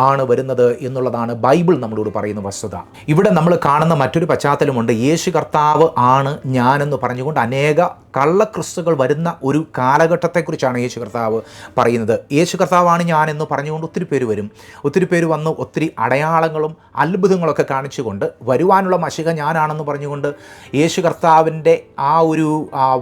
ആണ് വരുന്നത് എന്നുള്ളതാണ് ബൈബിൾ നമ്മളോട് പറയുന്ന വസ്തുത. ഇവിടെ നമ്മൾ കാണുന്ന മറ്റൊരു പശ്ചാത്തലമുണ്ട്. യേശു കർത്താവ് ആണ് ഞാനെന്ന് പറഞ്ഞുകൊണ്ട് അനേക കള്ളക്രിസ്തുകൾ വരുന്ന ഒരു കാലഘട്ടത്തെക്കുറിച്ചാണ് യേശു കർത്താവ് പറയുന്നത്. യേശു കർത്താവാണ് ഞാനെന്ന് പറഞ്ഞുകൊണ്ട് ഒത്തിരി പേര് വരും. ഒത്തിരി പേര് വന്ന് ഒത്തിരി അടയാളങ്ങളും അത്ഭുതങ്ങളൊക്കെ കാണിച്ചുകൊണ്ട് വരുവാനുള്ള മശിഹ ഞാനാണെന്ന് പറഞ്ഞുകൊണ്ട് യേശു കർത്താവിൻ്റെ ആ ഒരു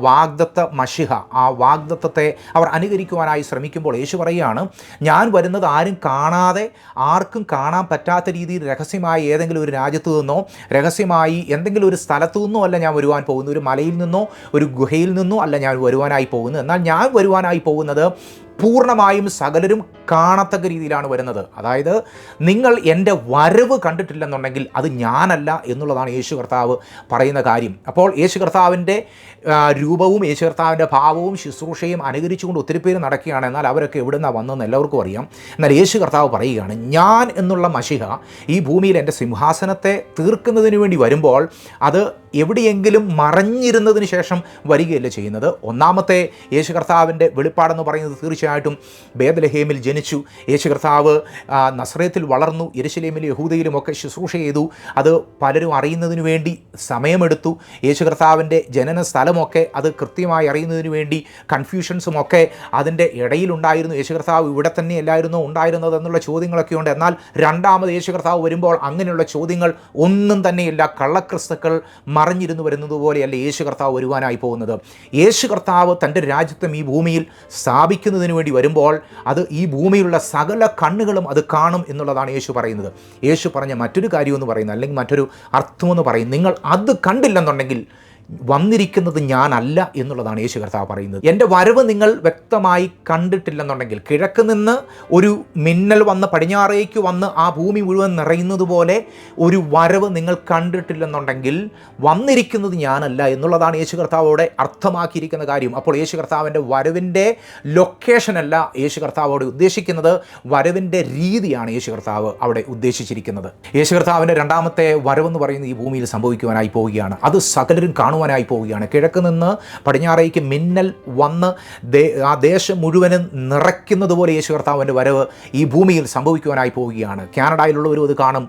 വാഗ്ദത്ത മശിഹ, ആ വാഗ്ദത്തത്തെ അവർ അനുകരിക്കുവാനായി ശ്രമിക്കുമ്പോൾ യേശു പറയുകയാണ്, ഞാൻ വരുന്നത് ആരും കാണാതെ ആർക്കും കാണാൻ പറ്റാത്ത രീതിയിൽ രഹസ്യമായി ഏതെങ്കിലും ഒരു രാജ്യത്തു നിന്നോ രഹസ്യമായി എന്തെങ്കിലും ഒരു സ്ഥലത്തു നിന്നോ അല്ല ഞാൻ വരുവാൻ പോകുന്നു. ഒരു മലയിൽ നിന്നോ ഒരു ഗുഹയിൽ നിന്നോ അല്ല ഞാൻ വരുവാനായി പോകുന്നത്. എന്നാൽ ഞാൻ വരുവാനായി പോകുന്നത് പൂർണ്ണമായും സകലരും കാണത്തക്ക രീതിയിലാണ് വരുന്നത്. അതായത് നിങ്ങൾ എൻ്റെ വരവ് കണ്ടിട്ടില്ലെന്നുണ്ടെങ്കിൽ അത് ഞാനല്ല എന്നുള്ളതാണ് യേശു കർത്താവ് പറയുന്ന കാര്യം. അപ്പോൾ യേശു കർത്താവിൻ്റെ രൂപവും യേശു കർത്താവിൻ്റെ ഭാവവും ശുശ്രൂഷയും അനുകരിച്ചുകൊണ്ട് ഒത്തിരി പേര് നടക്കുകയാണ്. എന്നാൽ അവരൊക്കെ എവിടെ നിന്നാണ് വന്നതെന്ന് എല്ലാവർക്കും അറിയാം. എന്നാൽ യേശു കർത്താവ് പറയുകയാണ്, ഞാൻ എന്നുള്ള മശിഹ ഈ ഭൂമിയിൽ എൻ്റെ സിംഹാസനത്തെ തീർക്കുന്നതിന് വേണ്ടി വരുമ്പോൾ അത് എവിടെയെങ്കിലും മറഞ്ഞിരുന്നതിന് ശേഷം വരികയല്ല ചെയ്യുന്നത്. ഒന്നാമത്തെ യേശു കർത്താവിൻ്റെ വെളിപ്പാടെന്ന് പറയുന്നത് തീർച്ചയായും തീർച്ചയായിട്ടും ബേത്ലഹേമിൽ ജനിച്ചു. യേശു കർത്താവ് നസ്രയത്തിൽ വളർന്നു, യെരുശലേമിലും യഹൂദയിലുമൊക്കെ ശുശ്രൂഷ ചെയ്തു. അത് പലരും അറിയുന്നതിന് വേണ്ടി സമയമെടുത്തു. യേശു കർത്താവിൻ്റെ ജനന സ്ഥലമൊക്കെ അത് കൃത്യമായി അറിയുന്നതിന് വേണ്ടി കൺഫ്യൂഷൻസുമൊക്കെ അതിൻ്റെ ഇടയിലുണ്ടായിരുന്നു. യേശു കർത്താവ് ഇവിടെ തന്നെ അല്ലായിരുന്നോ ഉണ്ടായിരുന്നത് എന്നുള്ള ചോദ്യങ്ങളൊക്കെ ഉണ്ട്. എന്നാൽ രണ്ടാമത് യേശു കർത്താവ് വരുമ്പോൾ അങ്ങനെയുള്ള ചോദ്യങ്ങൾ ഒന്നും തന്നെയില്ല. കള്ളക്രിസ്തുക്കൾ മറിഞ്ഞിരുന്നു വരുന്നത് പോലെയല്ല യേശു കർത്താവ് വരുവാനായി പോകുന്നത്. യേശു കർത്താവ് തൻ്റെ രാജ്യത്വം ഈ ഭൂമിയിൽ സ്ഥാപിക്കുന്നതിന് വേണ്ടി വരുമ്പോൾ അത് ഈ ഭൂമിയിലുള്ള സകല കണ്ണുകളും അത് കാണും എന്നുള്ളതാണ് യേശു പറയുന്നത്. യേശു പറഞ്ഞ മറ്റൊരു കാര്യമെന്ന് പറയുന്നത്, അല്ലെങ്കിൽ മറ്റൊരു അർത്ഥമെന്ന് പറയും, നിങ്ങൾ അത് കണ്ടില്ലെന്നുണ്ടെങ്കിൽ വന്നിരിക്കുന്നത് ഞാനല്ല എന്നുള്ളതാണ് യേശു കർത്താവ് പറയുന്നത്. എൻ്റെ വരവ് നിങ്ങൾ വ്യക്തമായി കണ്ടിട്ടില്ലെന്നുണ്ടെങ്കിൽ, കിഴക്ക് നിന്ന് ഒരു മിന്നൽ വന്ന് പടിഞ്ഞാറേക്ക് വന്ന് ആ ഭൂമി മുഴുവൻ നിറയുന്നത് പോലെ ഒരു വരവ് നിങ്ങൾ കണ്ടിട്ടില്ലെന്നുണ്ടെങ്കിൽ വന്നിരിക്കുന്നത് ഞാനല്ല എന്നുള്ളതാണ് യേശു കർത്താവോടെ അർത്ഥമാക്കിയിരിക്കുന്ന കാര്യം. അപ്പോൾ യേശു കർത്താവിൻ്റെ വരവിൻ്റെ ലൊക്കേഷനല്ല യേശു കർത്താവോടെ ഉദ്ദേശിക്കുന്നത്, വരവിൻ്റെ രീതിയാണ് യേശു കർത്താവ് അവിടെ ഉദ്ദേശിച്ചിരിക്കുന്നത്. യേശു കർത്താവിൻ്റെ രണ്ടാമത്തെ വരവെന്ന് പറയുന്നത് ഈ ഭൂമിയിൽ സംഭവിക്കുവാനായി പോവുകയാണ്. അത് സകലരും കാണുവാനായി പോവുകയാണ്. കിഴക്ക് നിന്ന് പടിഞ്ഞാറേക്ക് മിന്നൽ വന്ന് ആ ദേശം മുഴുവനും നിറയ്ക്കുന്നത് പോലെ യേശു കർത്താവിൻ്റെ വരവ് ഈ ഭൂമിയിൽ സംഭവിക്കുവാനായി പോവുകയാണ്. കാനഡയിലുള്ളവരും അത് കാണും,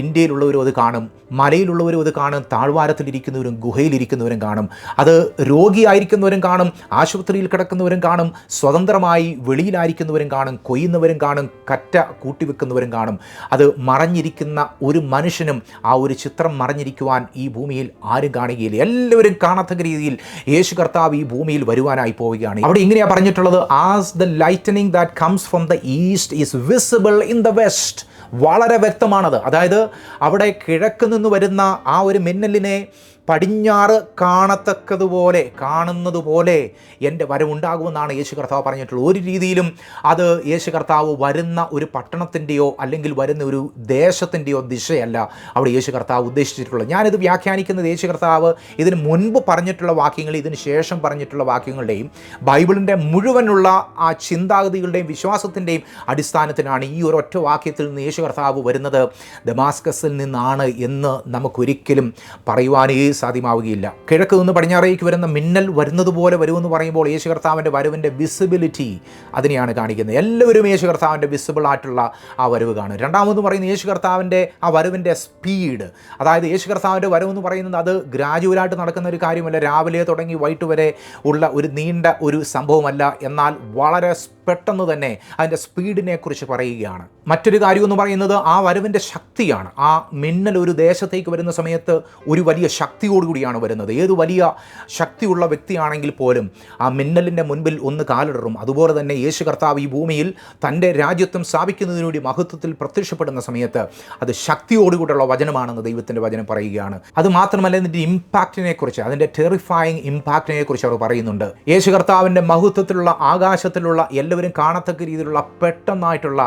ഇന്ത്യയിലുള്ളവരും അത് കാണും, മലയിലുള്ളവരും അത് കാണും, താഴ്വാരത്തിലിരിക്കുന്നവരും ഗുഹയിലിരിക്കുന്നവരും കാണും, അത് രോഗിയായിരിക്കുന്നവരും കാണും, ആശുപത്രിയിൽ കിടക്കുന്നവരും കാണും, സ്വതന്ത്രമായി വെളിയിലായിരിക്കുന്നവരും കാണും, കൊയ്യുന്നവരും കാണും, കറ്റ കൂട്ടിവെക്കുന്നവരും കാണും. അത് മറഞ്ഞിരിക്കുന്ന ഒരു മനുഷ്യനും ആ ഒരു ചിത്രം മറഞ്ഞിരിക്കുവാൻ ഈ ഭൂമിയിൽ ആരും കാണുകയില്ല. എല്ലാവരും കാണത്തക്ക രീതിയിൽ യേശു കർത്താവ് ഈ ഭൂമിയിൽ വരുവാനായി പോവുകയാണ്. അവിടെ ഇങ്ങനെയാണ് പറഞ്ഞിട്ടുള്ളത്, as the lightening that comes from the east is visible in the west. വളരെ വ്യക്തമാണത്. അതായത് അവിടെ കിഴക്ക് നിന്ന് വരുന്ന ആ ഒരു മിന്നലിനെ പടിഞ്ഞാറ് കാണുന്നത് പോലെ എൻ്റെ വരവുണ്ടാകുമെന്നാണ് യേശു കർത്താവ് പറഞ്ഞിട്ടുള്ളത്. ഒരു രീതിയിലും അത് യേശു കർത്താവ് വരുന്ന ഒരു പട്ടണത്തിൻ്റെയോ അല്ലെങ്കിൽ വരുന്ന ഒരു ദേശത്തിൻ്റെയോ ദിശയല്ല അവിടെ യേശു കർത്താവ് ഉദ്ദേശിച്ചിട്ടുള്ളത്. ഞാനിത് വ്യാഖ്യാനിക്കുന്നത് യേശു കർത്താവ് ഇതിന് മുൻപ് പറഞ്ഞിട്ടുള്ള വാക്യങ്ങൾ, ഇതിന് ശേഷം പറഞ്ഞിട്ടുള്ള വാക്യങ്ങളുടെയും ബൈബിളിൻ്റെ മുഴുവനുള്ള ആ ചിന്താഗതികളുടെയും വിശ്വാസത്തിൻ്റെയും അടിസ്ഥാനത്തിലാണ്. ഈ ഒരു ഒറ്റ വാക്യത്തിൽ നിന്ന് യേശു കർത്താവ് വരുന്നത് ദമാസ്കസിൽ നിന്നാണ് എന്ന് നമുക്കൊരിക്കലും പറയുവാനേ സാധ്യമാവുകയില്ല. കിഴക്ക് നിന്ന് പടിഞ്ഞാറേക്ക് വരുന്ന മിന്നൽ വരുന്നത് പോലെ വരുമെന്ന് പറയുമ്പോൾ യേശു കർത്താവിൻ്റെ വരവിൻ്റെ വിസിബിലിറ്റി അതിനെയാണ് കാണിക്കുന്നത്. എല്ലാവരും യേശു കർത്താവിൻ്റെ വിസിബിൾ ആയിട്ടുള്ള ആ വരവ് കാണും. രണ്ടാമത് പറയുന്നത് യേശു കർത്താവിൻ്റെ ആ വരവിൻ്റെ സ്പീഡ്. അതായത് യേശു കർത്താവിൻ്റെ വരവെന്ന് പറയുന്നത് അത് ഗ്രാജുവലായിട്ട് നടക്കുന്ന ഒരു കാര്യമല്ല, രാവിലെ തുടങ്ങി വൈകിട്ട് വരെ ഉള്ള ഒരു നീണ്ട ഒരു സംഭവമല്ല. എന്നാൽ വളരെ പെട്ടെന്ന് തന്നെ അതിൻ്റെ സ്പീഡിനെ കുറിച്ച് പറയുകയാണ്. മറ്റൊരു കാര്യമെന്ന് പറയുന്നത് ആ വരവിൻ്റെ ശക്തിയാണ്. ആ മിന്നൽ ഒരു ദേശത്തേക്ക് വരുന്ന സമയത്ത് ഒരു വലിയ ശക്തിയോടുകൂടിയാണ് വരുന്നത്. ഏത് വലിയ ശക്തിയുള്ള വ്യക്തിയാണെങ്കിൽ പോലും ആ മിന്നലിൻ്റെ മുൻപിൽ ഒന്ന് കാലിടറും. അതുപോലെ തന്നെ യേശു കർത്താവ് ഈ ഭൂമിയിൽ തൻ്റെ രാജ്യത്വം സ്ഥാപിക്കുന്നതിനു വേണ്ടി മഹത്വത്തിൽ പ്രത്യക്ഷപ്പെടുന്ന സമയത്ത് അത് ശക്തിയോടുകൂടിയുള്ള വചനമാണെന്ന് ദൈവത്തിൻ്റെ വചനം പറയുകയാണ്. അത് മാത്രമല്ല ഇതിൻ്റെ ഇമ്പാക്റ്റിനെ കുറിച്ച്, അതിൻ്റെ ടെറിഫയിങ് ഇമ്പാക്റ്റിനെ കുറിച്ച് അവർ പറയുന്നുണ്ട്. യേശു കർത്താവിൻ്റെ മഹത്വത്തിലുള്ള ആകാശത്തിലുള്ള എല്ലാവരും കാണത്തക്ക രീതിയിലുള്ള പെട്ടെന്നായിട്ടുള്ള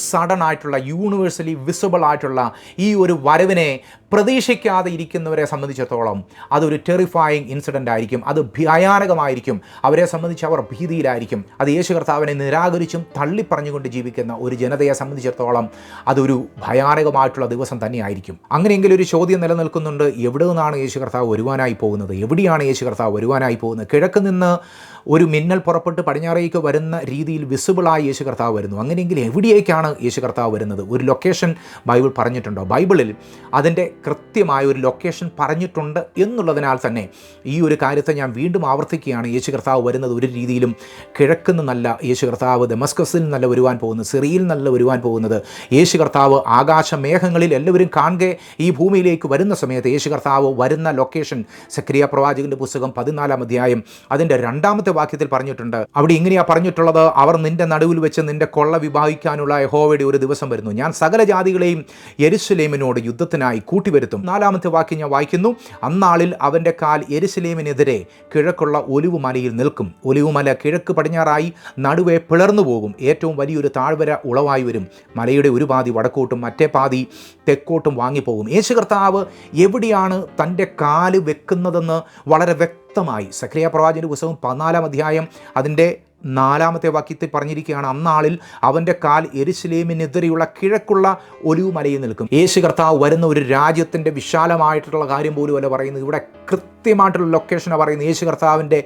സഡൻ ആയിട്ടുള്ള യൂണിവേഴ്സലി വിസിബിൾ ആയിട്ടുള്ള ഈ ഒരു വരവിനെ പ്രതീക്ഷിക്കാതെ ഇരിക്കുന്നവരെ സംബന്ധിച്ചിടത്തോളം അതൊരു ടെറിഫയിങ് ഇൻസിഡൻ്റ് ആയിരിക്കും. അത് ഭയാനകമായിരിക്കും. അവരെ സംബന്ധിച്ച് അവർ ഭീതിയിലായിരിക്കും. അത് യേശു കർത്താവിനെ നിരാകരിച്ചും തള്ളിപ്പറഞ്ഞുകൊണ്ട് ജീവിക്കുന്ന ഒരു ജനതയെ സംബന്ധിച്ചിടത്തോളം അതൊരു ഭയാനകമായിട്ടുള്ള ദിവസം തന്നെയായിരിക്കും. അങ്ങനെയെങ്കിൽ ഒരു ചോദ്യം നിലനിൽക്കുന്നുണ്ട്, എവിടെ നിന്നാണ് യേശു കർത്താവ് വരുവാനായി പോകുന്നത്? എവിടെയാണ് യേശു കർത്താവ് വരുവാനായി പോകുന്നത്? കിഴക്ക് നിന്ന് ഒരു മിന്നൽ പുറപ്പെട്ട് പടിഞ്ഞാറേക്ക് വരുന്ന രീതിയിൽ വിസിബിളായി യേശു കർത്താവ് വരുന്നു. അങ്ങനെയെങ്കിൽ എവിടേക്കാണ് യേശു കർത്താവ് വരുന്നത്? ഒരു ലൊക്കേഷൻ ബൈബിൾ പറഞ്ഞിട്ടുണ്ടോ? ബൈബിളിൽ അതിൻ്റെ കൃത്യമായ ഒരു ലൊക്കേഷൻ പറഞ്ഞിട്ടുണ്ട് എന്നുള്ളതിനാൽ തന്നെ ഈ ഒരു കാര്യത്തെ ഞാൻ വീണ്ടും ആവർത്തിക്കുകയാണ്. യേശു കർത്താവ് വരുന്നത് ഒരു രീതിയിലും കിഴക്ക് നിന്നല്ല. യേശു കർത്താവ് ദമസ്കസിൽ നിന്നല്ല വരുവാൻ പോകുന്നത്, സിറിയയിൽ നിന്നല്ല വരുവാൻ പോകുന്നത്. യേശു കർത്താവ് ആകാശമേഘങ്ങളിൽ എല്ലാവരും കാണുക ഈ ഭൂമിയിലേക്ക് വരുന്ന സമയത്ത് യേശു കർത്താവ് വരുന്ന ലൊക്കേഷൻ സക്രിയ പ്രവാചകൻ്റെ പുസ്തകം 14-ാം അധ്യായം അതിൻ്റെ 2-ാമത്തെ വാക്യത്തിൽ പറഞ്ഞിട്ടുണ്ട്. അവിടെ ഇങ്ങനെയാണ് പറഞ്ഞിട്ടുള്ളത്, അവർ നിന്റെ നടുവിൽ വെച്ച് നിന്റെ കൊള്ള വിഭാഗിക്കാനുള്ള യഹോവയുടെ ഒരു ദിവസം വരുന്നു. ഞാൻ സകല ജാതികളെയും യെരുശലേമിനോട് യുദ്ധത്തിനായി കൂട്ടിവരുത്തും. 4-ാമത്തെ വാക്യം ഞാൻ വായിക്കുന്നു, അന്നാളിൽ അവൻ്റെ കാൽ യെരുശലേമിനെതിരെ കിഴക്കുള്ള ഒലിവുമലയിൽ നിൽക്കും. ഒലിവുമല കിഴക്ക് പടിഞ്ഞാറായി നടുവെ പിളർന്നു പോകും. ഏറ്റവും വലിയൊരു താഴ്വര ഉളവായി വരും. മലയുടെ ഒരു പാതി വടക്കോട്ടും മറ്റേ പാതി തെക്കോട്ടും വാങ്ങിപ്പോകും. യേശു കർത്താവ് എവിടെയാണ് തൻ്റെ കാല് വെക്കുന്നതെന്ന് വളരെ വ്യക്തമായി സക്രിയ പ്രവാചകന്റെ പുസ്തകം 14-ാം അധ്യായം അതിൻ്റെ 4-ാമത്തെ വാക്യത്തിൽ പറഞ്ഞിരിക്കുകയാണ്, അന്നാളിൽ അവൻ്റെ കാൽ യെരുശലേമിനെതിരെയുള്ള കിഴക്കുള്ള ഒലിവുമലയിൽ നിൽക്കും. യേശു കർത്താവ് വരുന്ന ഒരു രാജ്യത്തിൻ്റെ വിശാലമായിട്ടുള്ള കാര്യം പോലും അല്ല പറയുന്നത്. ഇവിടെ കൃത്യമായിട്ടുള്ള ലൊക്കേഷനാണ് പറയുന്നത്. യേശു കർത്താവിൻ്റെ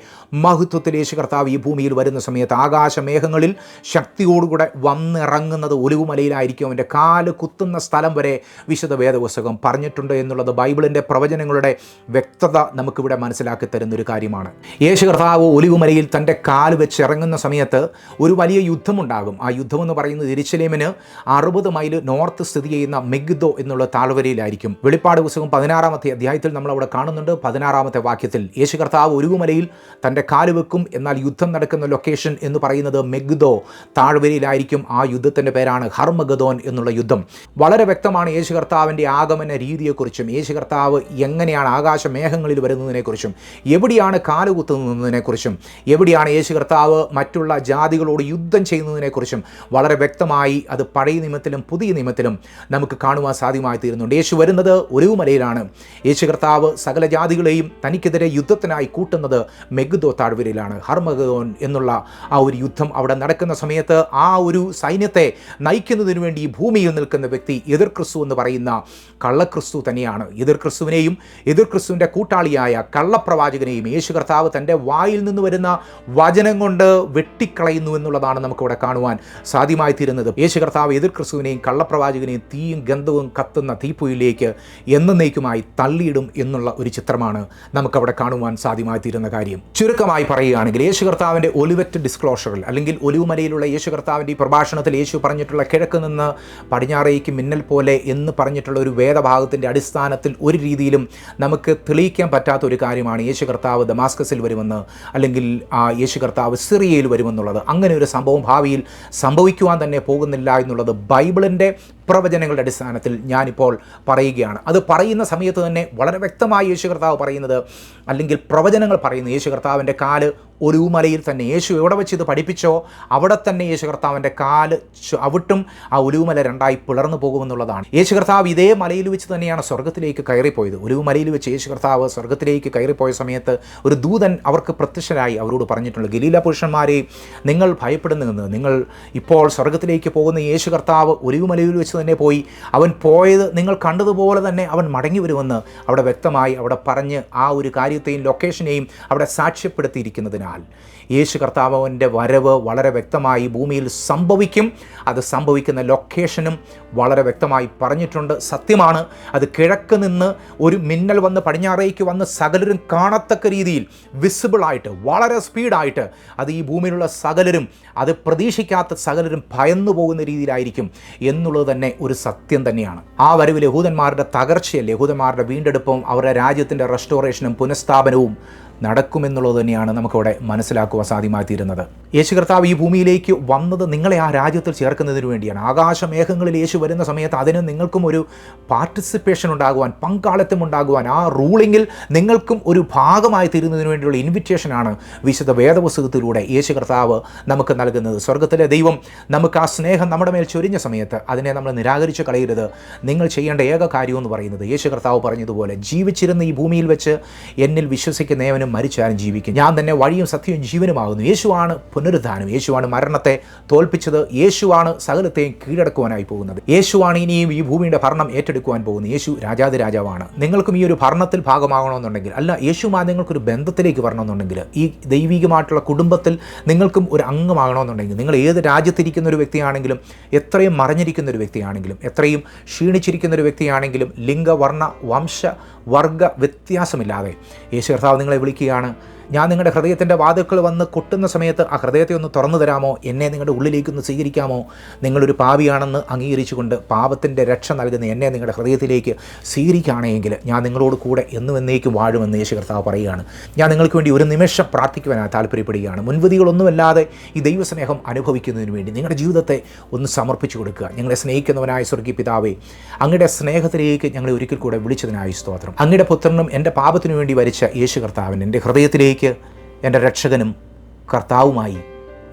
മഹത്വത്തിൽ യേശു കർത്താവ് ഈ ഭൂമിയിൽ വരുന്ന സമയത്ത് ആകാശമേഘങ്ങളിൽ ശക്തിയോടുകൂടെ വന്നിറങ്ങുന്നത് ഒലിവുമലയിലായിരിക്കും. അവൻ്റെ കാല് കുത്തുന്ന സ്ഥലം വരെ വിശുദ്ധ വേദപുസ്തകം പറഞ്ഞിട്ടുണ്ട് എന്നുള്ളത് ബൈബിളിൻ്റെ പ്രവചനങ്ങളുടെ വ്യക്തത നമുക്കിവിടെ മനസ്സിലാക്കി തരുന്നൊരു കാര്യമാണ്. യേശു കർത്താവ് ഒലിവുമലയിൽ തൻ്റെ കാല് വെച്ച് ഇറങ്ങുന്ന സമയത്ത് ഒരു വലിയ യുദ്ധമുണ്ടാകും. ആ യുദ്ധമെന്ന് പറയുന്നത് യെരുശലേമിന് 60 മൈൽ നോർത്ത് സ്ഥിതി ചെയ്യുന്ന മെഗ്ദോ എന്നുള്ള താഴ്വരയിലായിരിക്കും. വെളിപ്പാട് പുസ്തകം 16-ാമത്തെ അധ്യായത്തിൽ നമ്മളവിടെ കാണുന്നുണ്ട്. 16-ാമത്തെ വാക്യത്തിൽ യേശു കർത്താവ് ഒലിവുമലയിൽ തൻ്റെ കാല് വെക്കും. എന്നാൽ യുദ്ധം നടക്കുന്ന ലൊക്കേഷൻ എന്ന് പറയുന്നത് മെഗ്ദോ താഴ്വരയിലായിരിക്കും. ആ യുദ്ധത്തിൻ്റെ പേരാണ് ഹർമഗദോൻ എന്നുള്ള യുദ്ധം. വളരെ വ്യക്തമാണ് യേശു കർത്താവിൻ്റെ ആഗമന രീതിയെക്കുറിച്ചും യേശു കർത്താവ് എങ്ങനെയാണ് ആകാശമേഘങ്ങളിൽ വരുന്നതിനെക്കുറിച്ചും എവിടെയാണ് കാലുകുത്തുന്നതിനെക്കുറിച്ചും എവിടെയാണ് യേശു കർത്താവ് മറ്റുള്ള ജാതികളോട് യുദ്ധം ചെയ്യുന്നതിനെക്കുറിച്ചും വളരെ വ്യക്തമായി അത് പഴയ നിയമത്തിലും പുതിയ നിയമത്തിലും നമുക്ക് കാണുവാൻ സാധ്യമായി തീരുന്നുണ്ട്. യേശു വരുന്നത് ഒലിവുമലയിലാണ്. യേശു കർത്താവ് സകല ജാതികളെയും തനിക്കെതിരെ യുദ്ധത്തിനായി കൂട്ടുന്നത് മെഗ്ദോ താഴ്വരയിലാണ്. ഹർമഗദോൻ എന്നുള്ള ആ ഒരു യുദ്ധം അവിടെ നടക്കുന്ന സമയത്ത് ആ ഒരു സൈന്യത്തെ നയിക്കുന്നതിന് വേണ്ടി ഈ ഭൂമിയിൽ നിൽക്കുന്ന വ്യക്തി എതിർ ക്രിസ്തു എന്ന് പറയുന്ന കള്ളക്രിസ്തു തന്നെയാണ്. എതിർ ക്രിസ്തുവിനെയും എതിർ ക്രിസ്തുവിൻ്റെ കൂട്ടാളിയായ കള്ളപ്രവാചകനെയും യേശു കർത്താവ് തൻ്റെ വായിൽ നിന്ന് വരുന്ന വചനം കൊണ്ട് വെട്ടിക്കളയുന്നു എന്നുള്ളതാണ് നമുക്കിവിടെ കാണുവാൻ സാധ്യമായി തീരുന്നത്. യേശു കർത്താവ് എതിർ ക്രിസ്തുവിനെയും കള്ളപ്രവാചകനെയും തീയും ഗന്ധവും കത്തുന്ന തീപ്പൊയിലേക്ക് എന്നേക്കുമായി തള്ളിയിടും എന്നുള്ള ഒരു ചിത്രമാണ് നമുക്കവിടെ കാണുവാൻ സാധ്യമായി തീരുന്ന കാര്യം. ചുരുക്കമായി പറയുകയാണെങ്കിൽ യേശു കർത്താവിൻ്റെ ഒലിവറ്റ് ഡിസ്ക്ലോഷറിൽ അല്ലെങ്കിൽ ഒലിവുമലയിലുള്ള യേശു കർത്താവിൻ്റെ ഈ പ്രഭാഷണത്തിൽ യേശു പറഞ്ഞിട്ടുള്ള കിഴക്ക് നിന്ന് പടിഞ്ഞാറേക്ക് മിന്നൽ പോലെ എന്ന് പറഞ്ഞിട്ടുള്ള ഒരു വേദഭാഗത്തിൻ്റെ അടിസ്ഥാനത്തിൽ ഒരു രീതിയിലും നമുക്ക് തെളിയിക്കാൻ പറ്റാത്ത ഒരു കാര്യമാണ് യേശു കർത്താവ് ദമാസ്കസിൽ വരുമെന്ന് അല്ലെങ്കിൽ യേശു കർത്താവ് സിറിയയിൽ വരുമെന്നുള്ളത്. അങ്ങനെ ഒരു സംഭവം ഭാവിയിൽ സംഭവിക്കുവാൻ തന്നെ പോകുന്നില്ല എന്നുള്ളത് ബൈബിളിൻ്റെ പ്രവചനങ്ങളുടെ അടിസ്ഥാനത്തിൽ ഞാനിപ്പോൾ പറയുകയാണ്. അത് പറയുന്ന സമയത്ത് തന്നെ വളരെ വ്യക്തമായി യേശു കർത്താവ് പറയുന്നത് അല്ലെങ്കിൽ പ്രവചനങ്ങൾ പറയുന്നത് യേശു കർത്താവിൻ്റെ കാല് ഒലിവുമലയിൽ തന്നെ യേശു എവിടെ വെച്ച് ഇത് പഠിപ്പിച്ചോ അവിടെ തന്നെ യേശു കർത്താവിൻ്റെ കാല് അവിട്ടും ആ ഒലിവുമല രണ്ടായി പിളർന്നു പോകുമെന്നുള്ളതാണ്. യേശു കർത്താവ് ഇതേ മലയിൽ വെച്ച് തന്നെയാണ് സ്വർഗ്ഗത്തിലേക്ക് കയറിപ്പോയത്. ഒലിവുമലയിൽ വെച്ച് യേശു കർത്താവ് സ്വർഗ്ഗത്തിലേക്ക് കയറിപ്പോയ സമയത്ത് ഒരു ദൂതൻ അവർക്ക് പ്രത്യക്ഷനായി അവരോട് പറഞ്ഞിട്ടുണ്ട്, ഗലീല പുരുഷന്മാരെ, നിങ്ങൾ ഭയപ്പെടുന്നതെന്ന്, നിങ്ങൾ ഇപ്പോൾ സ്വർഗ്ഗത്തിലേക്ക് പോകുന്ന യേശു കർത്താവ് ഒലിവുമലയിൽ വെച്ച് തന്നെ പോയി. അവൻ പോയത് നിങ്ങൾ കണ്ടതുപോലെ തന്നെ അവൻ മടങ്ങി വരുമെന്ന് അവിടെ വ്യക്തമായി അവിടെ പറഞ്ഞ് ആ ഒരു കാര്യത്തെയും ലൊക്കേഷനെയും അവിടെ സാക്ഷ്യപ്പെടുത്തിയിരിക്കുന്നതിനാൽ യേശു കർത്താവിൻ്റെ വരവ് വളരെ വ്യക്തമായി ഭൂമിയിൽ സംഭവിക്കും. അത് സംഭവിക്കുന്ന ലൊക്കേഷനും വളരെ വ്യക്തമായി പറഞ്ഞിട്ടുണ്ട്. സത്യമാണ്, അത് കിഴക്ക് നിന്ന് ഒരു മിന്നൽ വന്ന് പടിഞ്ഞാറേക്ക് വന്ന് സകലരും കാണത്തക്ക രീതിയിൽ വിസിബിളായിട്ട് വളരെ സ്പീഡായിട്ട് അത് ഈ ഭൂമിയിലുള്ള സകലരും അത് പ്രതീക്ഷിക്കാത്ത സകലരും ഭയന്നു പോകുന്ന രീതിയിലായിരിക്കും എന്നുള്ളത് തന്നെ ഒരു സത്യം തന്നെയാണ്. ആ വരവിൽ യഹൂദന്മാരുടെ തകർച്ചയല്ല, യഹൂദന്മാരുടെ വീണ്ടെടുപ്പും അവരുടെ രാജ്യത്തിൻ്റെ റെസ്റ്റോറേഷനും പുനഃസ്ഥാപനവും നടക്കുമെന്നുള്ളത് തന്നെയാണ് നമുക്കിവിടെ മനസ്സിലാക്കുവാൻ സാധ്യമായി തീരുന്നത്. യേശു കർത്താവ് ഈ ഭൂമിയിലേക്ക് വന്നത് നിങ്ങളെ ആ രാജ്യത്തിൽ ചേർക്കുന്നതിന് വേണ്ടിയാണ്. ആകാശമേഘങ്ങളിൽ യേശു വരുന്ന സമയത്ത് അതിന് നിങ്ങൾക്കും ഒരു പാർട്ടിസിപ്പേഷൻ ഉണ്ടാകുവാൻ, പങ്കാളിത്തം ഉണ്ടാകുവാൻ, ആ റൂളിങ്ങിൽ നിങ്ങൾക്കും ഒരു ഭാഗമായി തീരുന്നതിന് വേണ്ടിയുള്ള ഇൻവിറ്റേഷനാണ് വിശുദ്ധ വേദപുസ്തകത്തിലൂടെ യേശു കർത്താവ് നമുക്ക് നൽകുന്നത്. സ്വർഗ്ഗത്തിലെ ദൈവം നമുക്ക് ആ സ്നേഹം നമ്മുടെ മേൽ ചൊരിഞ്ഞ സമയത്ത് അതിനെ നമ്മൾ നിരാകരിച്ച് കളയരുത്. നിങ്ങൾ ചെയ്യേണ്ട ഏക കാര്യമെന്ന് പറയുന്നത് യേശു കർത്താവ് പറഞ്ഞതുപോലെ, ജീവിച്ചിരുന്ന ഈ ഭൂമിയിൽ വെച്ച് എന്നിൽ വിശ്വസിക്കുന്ന ഏവനും മരിച്ചാലും ജീവിക്കും, ഞാൻ തന്നെ വഴിയും സത്യവും ജീവനുമാകുന്നു. യേശുവാണ് പുനരുദ്ധാനം, യേശുവാണ് മരണത്തെ തോൽപ്പിച്ചത്, യേശുവാണ് സകലത്തെയും കീഴടക്കുവാനായി പോകുന്നത്, യേശുവാണ് ഇനിയും ഈ ഭൂമിയുടെ ഭരണം ഏറ്റെടുക്കുവാൻ പോകുന്നത്. യേശു രാജാതിരാജാവാണ്. നിങ്ങൾക്കും ഈ ഒരു ഭരണത്തിൽ ഭാഗമാകണമെന്നുണ്ടെങ്കിൽ, അല്ല യേശുമായി നിങ്ങൾക്കൊരു ബന്ധത്തിലേക്ക് വരണമെന്നുണ്ടെങ്കിൽ, ഈ ദൈവികമായിട്ടുള്ള കുടുംബത്തിൽ നിങ്ങൾക്കും ഒരു അംഗമാകണമെന്നുണ്ടെങ്കിൽ, നിങ്ങൾ ഏത് രാജ്യത്തിരിക്കുന്ന ഒരു വ്യക്തിയാണെങ്കിലും, എത്രയും മറഞ്ഞിരിക്കുന്ന ഒരു വ്യക്തിയാണെങ്കിലും, എത്രയും ക്ഷീണിച്ചിരിക്കുന്ന ഒരു വ്യക്തിയാണെങ്കിലും, ലിംഗവർണ്ണ വംശ വർഗ വ്യത്യാസമില്ലാതെ യേശു കർത്താവ് നിങ്ങളെ വിളിക്കുകയാണ്. ഞാൻ നിങ്ങളുടെ ഹൃദയത്തിൻ്റെ വാതിൽക്കൽ വന്ന് കൊട്ടുന്ന സമയത്ത് ആ ഹൃദയത്തെ ഒന്ന് തുറന്നു തരാമോ? എന്നെ നിങ്ങളുടെ ഉള്ളിലേക്കൊന്ന് സ്വീകരിക്കാമോ? നിങ്ങളൊരു പാപിയാണെന്ന് അംഗീകരിച്ചുകൊണ്ട് പാപത്തിൻ്റെ രക്ഷ നൽകുന്ന എന്നെ നിങ്ങളുടെ ഹൃദയത്തിലേക്ക് സ്വീകരിക്കുകയാണെങ്കിൽ ഞാൻ നിങ്ങളോട് കൂടെ എന്നും എന്നേക്കും വാഴുമെന്ന് യേശു കർത്താവ് പറയുകയാണ്. ഞാൻ നിങ്ങൾക്ക് വേണ്ടി ഒരു നിമിഷം പ്രാർത്ഥിക്കുവാനായി താല്പര്യപ്പെടുകയാണ്. മുൻവിധികളൊന്നുമല്ലാതെ ഈ ദൈവസ്നേഹം അനുഭവിക്കുന്നതിന് വേണ്ടി നിങ്ങളുടെ ജീവിതത്തെ ഒന്ന് സമർപ്പിച്ചു കൊടുക്കുക. ഞങ്ങളെ സ്നേഹിക്കുന്നവനായ സ്വർഗീയ പിതാവേ, അങ്ങയുടെ സ്നേഹത്തിലേക്ക് ഞങ്ങളെ ഒരിക്കൽ കൂടെ വിളിച്ചതിനായി സ്തോത്രം. അങ്ങയുടെ പുത്രനും എൻ്റെ പാപത്തിനു വേണ്ടി വരിച്ച യേശു കർത്താവിന് എൻ്റെ ഹൃദയത്തിലേക്ക് എൻ്റെ രക്ഷകനും കർത്താവുമായി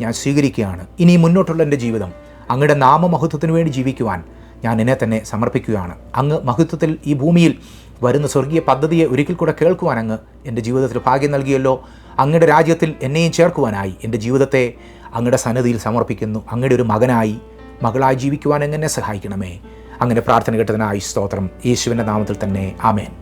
ഞാൻ സ്വീകരിക്കുകയാണ്. ഇനി മുന്നോട്ടുള്ള എൻ്റെ ജീവിതം അങ്ങയുടെ നാമമഹത്വത്തിനു വേണ്ടി ജീവിക്കുവാൻ ഞാൻ എന്നെ തന്നെ സമർപ്പിക്കുകയാണ്. അങ്ങ് മഹത്വത്തിൽ ഈ ഭൂമിയിൽ വരുന്ന സ്വർഗീയ പദ്ധതിയെ ഒരിക്കൽ കൂടെ കേൾക്കുവാൻ അങ്ങ് എൻ്റെ ജീവിതത്തിൽ ഭാഗ്യം നൽകിയല്ലോ. അങ്ങയുടെ രാജ്യത്തിൽ എന്നെയും ചേർക്കുവാനായി എൻ്റെ ജീവിതത്തെ അങ്ങയുടെ സന്നിധിയിൽ സമർപ്പിക്കുന്നു. അങ്ങയുടെ ഒരു മകനായി മകളായി ജീവിക്കുവാൻ എങ്ങനെ സഹായിക്കണമേ. അങ്ങനെ പ്രാർത്ഥന കേട്ടതിനായി സ്തോത്രം. യേശുവിൻ്റെ നാമത്തിൽ തന്നെ ആമേൻ.